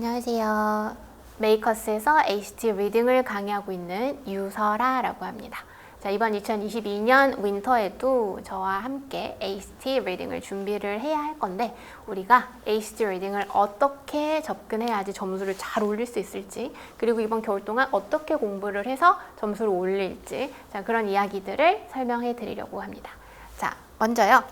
안녕하세요. 메이커스에서 ACT 리딩을 강의하고 있는 유설아라고 합니다. 자, 이번 2022년 윈터에도 저와 함께 ACT 리딩을 준비를 해야 할 건데 우리가 ACT 리딩을 어떻게 접근해야지 점수를 잘 올릴 수 있을지, 그리고 이번 겨울 동안 어떻게 공부를 해서 점수를 올릴지, 자, 그런 이야기들을 설명해 드리려고 합니다. 자, 먼저요.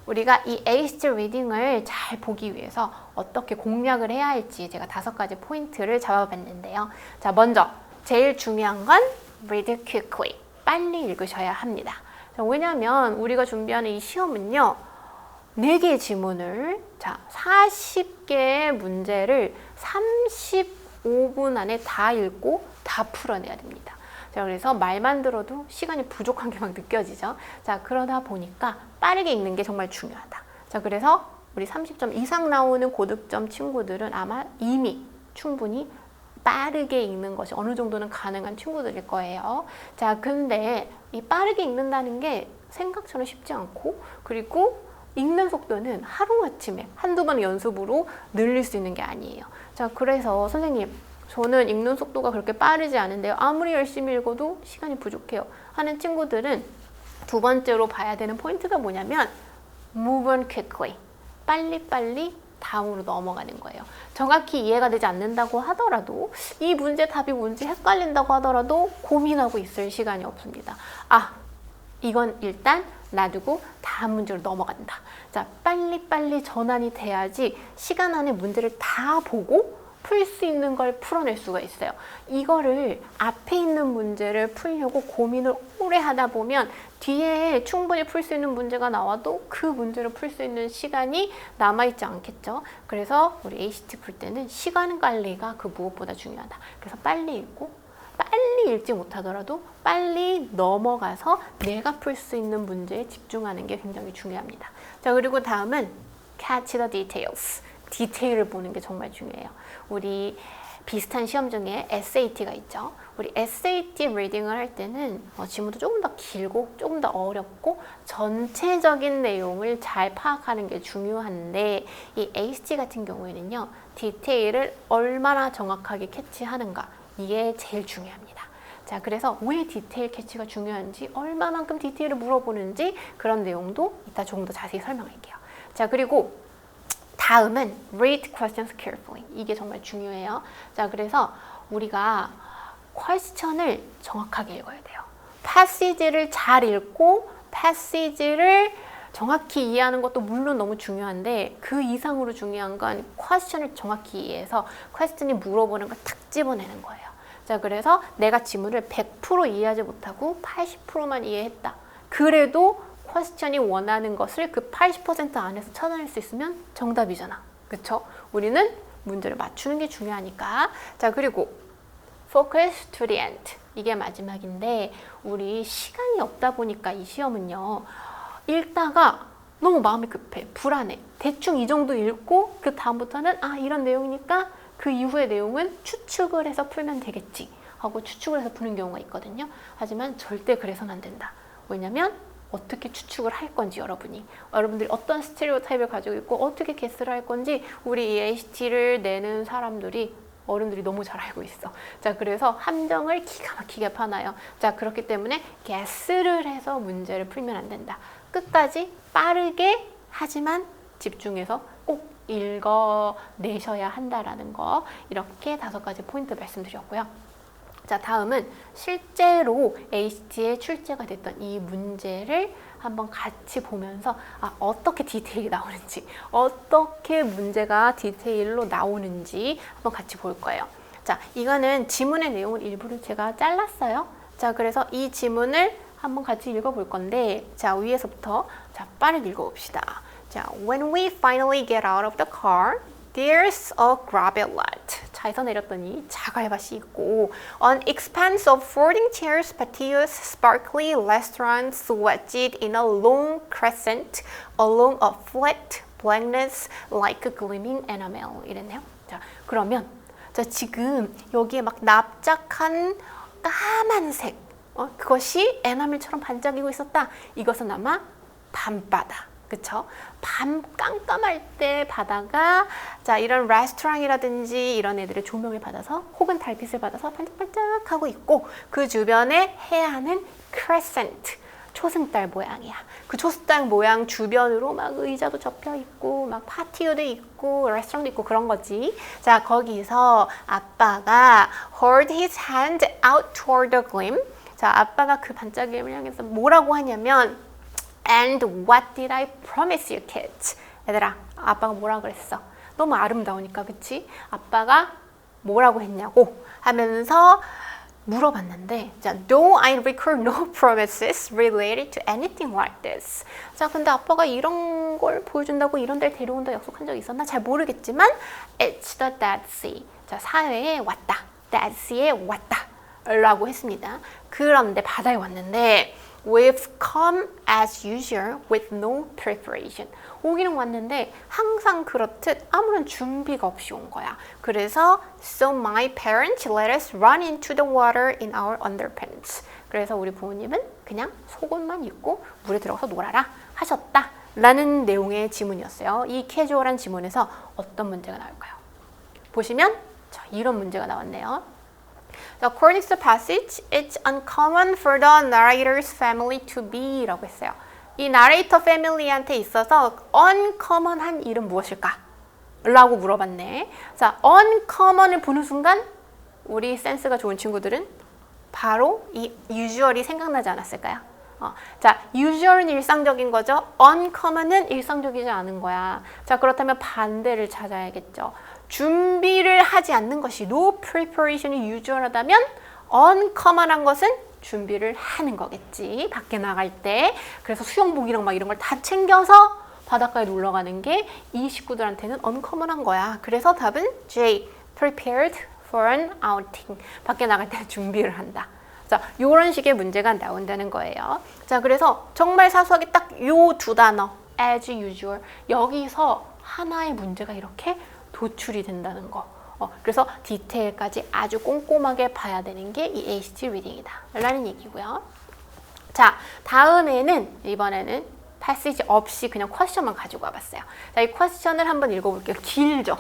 우리가 이 ACT 리딩을 잘 보기 위해서 어떻게 공략을 해야 할지 제가 5가지 포인트를 잡아봤는데요. 자, 먼저 제일 중요한 건 read quickly. 빨리 읽으셔야 합니다. 자, 왜냐하면 우리가 준비하는 이 시험은요. 4개의 지문을 40개의 문제를 35분 안에 다 읽고 다 풀어내야 됩니다. 자, 그래서 말만 들어도 시간이 부족한 게 막 느껴지죠. 자, 그러다 보니까 빠르게 읽는 게 정말 중요하다. 자, 그래서 우리 30점 이상 나오는 고득점 친구들은 아마 이미 충분히 빠르게 읽는 것이 어느 정도는 가능한 친구들일 거예요. 자, 근데 이 빠르게 읽는다는 게 생각처럼 쉽지 않고, 그리고 읽는 속도는 하루아침에 한두 번 연습으로 늘릴 수 있는 게 아니에요. 자, 그래서 선생님, 저는 읽는 속도가 그렇게 빠르지 않은데요. 아무리 열심히 읽어도 시간이 부족해요 하는 친구들은 두 번째로 봐야 되는 포인트가 뭐냐면 move on quickly. 빨리빨리 다음으로 넘어가는 거예요. 정확히 이해가 되지 않는다고 하더라도, 이 문제 답이 뭔지 헷갈린다고 하더라도 고민하고 있을 시간이 없습니다. 아, 이건 일단 놔두고 다음 문제로 넘어간다. 자, 빨리빨리 전환이 돼야지 시간 안에 문제를 다 보고 풀 수 있는 걸 풀어낼 수가 있어요. 이거를 앞에 있는 문제를 풀려고 고민을 오래 하다 보면 뒤에 충분히 풀 수 있는 문제가 나와도 그 문제를 풀 수 있는 시간이 남아있지 않겠죠. 그래서 우리 ACT 풀 때는 시간 관리가 그 무엇보다 중요하다. 그래서 빨리 읽고, 빨리 읽지 못하더라도 빨리 넘어가서 내가 풀 수 있는 문제에 집중하는 게 굉장히 중요합니다. 자, 그리고 다음은 catch the details. 디테일을 보는 게 정말 중요해요. 우리 비슷한 시험 중에 SAT가 있죠. 우리 SAT 리딩을 할 때는 지문도 조금 더 길고 조금 더 어렵고 전체적인 내용을 잘 파악하는 게 중요한데, 이 ACT 같은 경우에는요. 디테일을 얼마나 정확하게 캐치하는가, 이게 제일 중요합니다. 자, 그래서 왜 디테일 캐치가 중요한지, 얼마만큼 디테일을 물어보는지 그런 내용도 이따 조금 더 자세히 설명할게요. 자, 그리고 다음은 read questions carefully. 이게 정말 중요해요. 자, 그래서 우리가 question을 정확하게 읽어야 돼요. passage를 잘 읽고 passage를 정확히 이해하는 것도 물론 너무 중요한데, 그 이상으로 중요한 건 question을 정확히 이해해서 question이 물어보는 걸 탁 집어내는 거예요. 자, 그래서 내가 지문을 100% 이해하지 못하고 80%만 이해했다. 그래도 퀘스천이 원하는 것을 그 80% 안에서 찾아낼 수 있으면 정답이잖아. 그쵸? 우리는 문제를 맞추는 게 중요하니까. 자, 그리고 focus to the end. 이게 마지막인데, 우리 시간이 없다 보니까 이 시험은요. 읽다가 너무 마음이 급해, 불안해. 대충 이 정도 읽고 그 다음부터는 이런 내용이니까 그 이후의 내용은 추측을 해서 풀면 되겠지 하고 추측을 해서 푸는 경우가 있거든요. 하지만 절대 그래서는 안 된다. 왜냐면 어떻게 추측을 할 건지, 여러분들이 어떤 스테레오타입을 가지고 있고 어떻게 게스를 할 건지 우리 이 ACT를 내는 사람들이, 어른들이 너무 잘 알고 있어. 자, 그래서 함정을 기가 막히게 파놔요. 자, 그렇기 때문에 게스를 해서 문제를 풀면 안 된다. 끝까지 빠르게 하지만 집중해서 꼭 읽어내셔야 한다라는 거, 이렇게 5가지 포인트 말씀드렸고요. 자, 다음은 실제로 ACT에 출제가 됐던 이 문제를 한번 같이 보면서 어떻게 디테일이 나오는지, 어떻게 문제가 디테일로 나오는지 한번 같이 볼 거예요. 자, 이거는 지문의 내용을 일부러 제가 잘랐어요. 자, 그래서 이 지문을 한번 같이 읽어볼 건데, 자, 위에서부터 빠르게 읽어봅시다. 자, when we finally get out of the car, there's a gravel lot. 차에서 내렸더니 자갈밭이 있고, an expanse of folding chairs, patios, sparkly restaurants wedged in a long crescent along a flat blankness like a gleaming enamel. 이랬네요. 자, 그러면 지금 여기에 막 납작한 까만색, 그것이 에나멜처럼 반짝이고 있었다. 이것은 아마 밤바다. 그쵸? 밤 깜깜할 때 바다가 자 이런 레스토랑이라든지 이런 애들의 조명을 받아서 혹은 달빛을 받아서 반짝반짝하고 있고 그 주변에 해안은 크레센트 초승달 모양이야. 그 초승달 모양 주변으로 막 의자도 접혀 있고 막 파티오도 있고 레스토랑도 있고 그런 거지. 자 거기서 아빠가 hold his hand out toward the gleam. 자 아빠가 그 반짝임을 향해서 뭐라고 하냐면 And what did I promise you kids? 얘들아 아빠가 뭐라 그랬어? 너무 아름다우니까 그치? 아빠가 뭐라고 했냐고 하면서 물어봤는데 자, No, I recall no promises related to anything like this. 자, 근데 아빠가 이런 걸 보여준다고 이런 데를 데려온다 약속한 적 있었나? 잘 모르겠지만 It's the Dead Sea. 자, 사회에 왔다. Dead Sea에 왔다. 라고 했습니다. 그런데 바다에 왔는데 We've come as usual with no preparation. 오기는 왔는데 항상 그렇듯 아무런 준비가 없이 온 거야. 그래서 So my parents let us run into the water in our underpants. 그래서 우리 부모님은 그냥 속옷만 입고 물에 들어가서 놀아라 하셨다. 라는 내용의 지문이었어요. 이 캐주얼한 지문에서 어떤 문제가 나올까요? 보시면 자, 이런 문제가 나왔네요. According to the passage, it's uncommon for the narrator's family to be 라고 했어요. 이 나레이터 패밀리한테 있어서 uncommon한 일은 무엇일까? 라고 물어봤네. 자, uncommon을 보는 순간 우리 센스가 좋은 친구들은 바로 이 usual이 생각나지 않았을까요? 자, usual은 일상적인 거죠. uncommon은 일상적이지 않은 거야. 자, 그렇다면 반대를 찾아야겠죠. 준비를 하지 않는 것이 no preparation이 usual하다면 uncommon한 것은 준비를 하는 거겠지. 밖에 나갈 때. 그래서 수영복이랑 막 이런 걸 다 챙겨서 바닷가에 놀러 가는 게 이 식구들한테는 uncommon한 거야. 그래서 답은 J. prepared for an outing. 밖에 나갈 때 준비를 한다. 자, 요런 식의 문제가 나온다는 거예요. 자, 그래서 정말 사소하게 딱 요 두 단어 as usual 여기서 하나의 문제가 이렇게 도출이 된다는 거. 그래서 디테일까지 아주 꼼꼼하게 봐야 되는 게 이 ACT 리딩이다 라는 얘기고요. 자, 다음에는 이번에는 패시지 없이 그냥 퀘스천만 가지고 와봤어요. 자, 이 퀘스천을 한번 읽어볼게요. 길죠?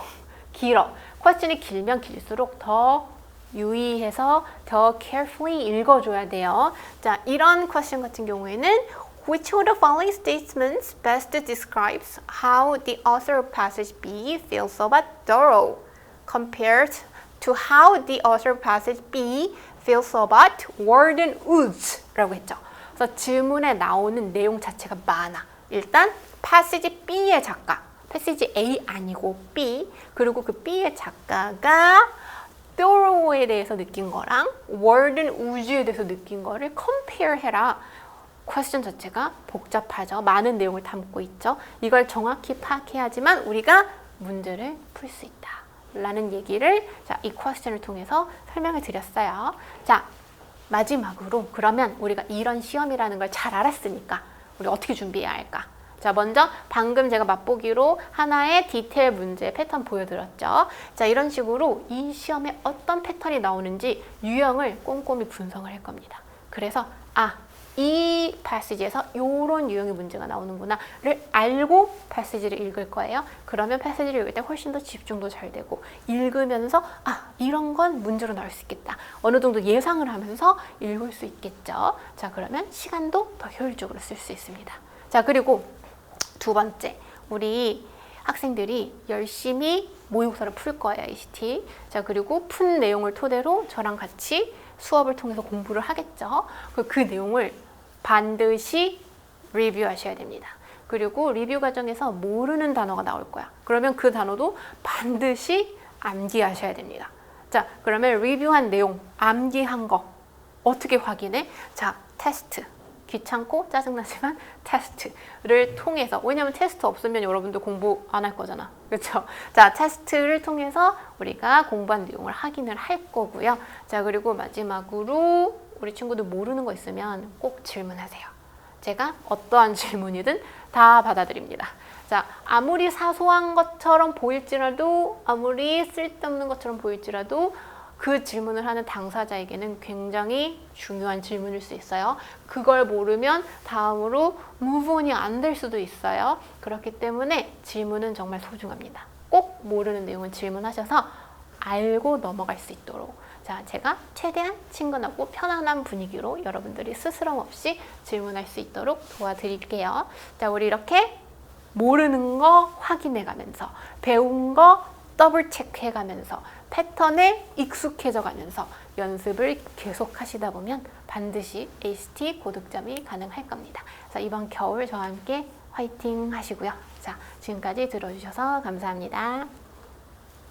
길어. 퀘스천이 길면 길수록 더 유의해서 더 carefully 읽어줘야 돼요. 자, 이런 퀘스천 같은 경우에는 Which of the following statements best describes how the author of passage B feels about Doro compared to how the author of passage B feels about Warden Woods? 라고 했죠. 그래서 질문에 나오는 내용 자체가 많아. 일단 passage B의 작가, passage A 아니고 B, 그리고 그 B의 작가가 Doro에 대해서 느낀 거랑 Warden Woods에 대해서 느낀 거를 compare 해라. 퀘스천 자체가 복잡하죠. 많은 내용을 담고 있죠. 이걸 정확히 파악해야지만 우리가 문제를 풀 수 있다 라는 얘기를 자, 이 퀘스천을 통해서 설명을 드렸어요. 자, 마지막으로 그러면 우리가 이런 시험이라는 걸 잘 알았으니까 우리 어떻게 준비해야 할까? 자, 먼저 방금 제가 맛보기로 하나의 디테일 문제 패턴 보여드렸죠. 자, 이런 식으로 이 시험에 어떤 패턴이 나오는지 유형을 꼼꼼히 분석을 할 겁니다. 그래서 이 패시지에서 이런 유형의 문제가 나오는구나를 알고 패시지를 읽을 거예요. 그러면 패시지를 읽을 때 훨씬 더 집중도 잘 되고 읽으면서 이런 건 문제로 나올 수 있겠다. 어느 정도 예상을 하면서 읽을 수 있겠죠. 자, 그러면 시간도 더 효율적으로 쓸 수 있습니다. 자, 그리고 두 번째, 우리 학생들이 열심히 모의고사를 풀 거예요, ACT. 자, 그리고 푼 내용을 토대로 저랑 같이 수업을 통해서 공부를 하겠죠. 그 내용을 반드시 리뷰하셔야 됩니다. 그리고 리뷰 과정에서 모르는 단어가 나올 거야. 그러면 그 단어도 반드시 암기하셔야 됩니다. 자, 그러면 리뷰한 내용, 암기한 거 어떻게 확인해? 자, 테스트. 귀찮고 짜증나지만 테스트를 통해서, 왜냐면 테스트 없으면 여러분도 공부 안 할 거잖아. 그렇죠? 자, 테스트를 통해서 우리가 공부한 내용을 확인을 할 거고요. 자, 그리고 마지막으로 우리 친구들 모르는 거 있으면 꼭 질문하세요. 제가 어떠한 질문이든 다 받아드립니다. 자, 아무리 사소한 것처럼 보일지라도, 아무리 쓸데없는 것처럼 보일지라도 그 질문을 하는 당사자에게는 굉장히 중요한 질문일 수 있어요. 그걸 모르면 다음으로 move on이 안 될 수도 있어요. 그렇기 때문에 질문은 정말 소중합니다. 꼭 모르는 내용은 질문하셔서 알고 넘어갈 수 있도록. 자, 제가 최대한 친근하고 편안한 분위기로 여러분들이 스스럼 없이 질문할 수 있도록 도와드릴게요. 자, 우리 이렇게 모르는 거 확인해 가면서, 배운 거 더블 체크해 가면서, 패턴에 익숙해져 가면서 연습을 계속 하시다 보면 반드시 ACT 고득점이 가능할 겁니다. 그래서 이번 겨울 저와 함께 화이팅 하시고요. 자, 지금까지 들어주셔서 감사합니다.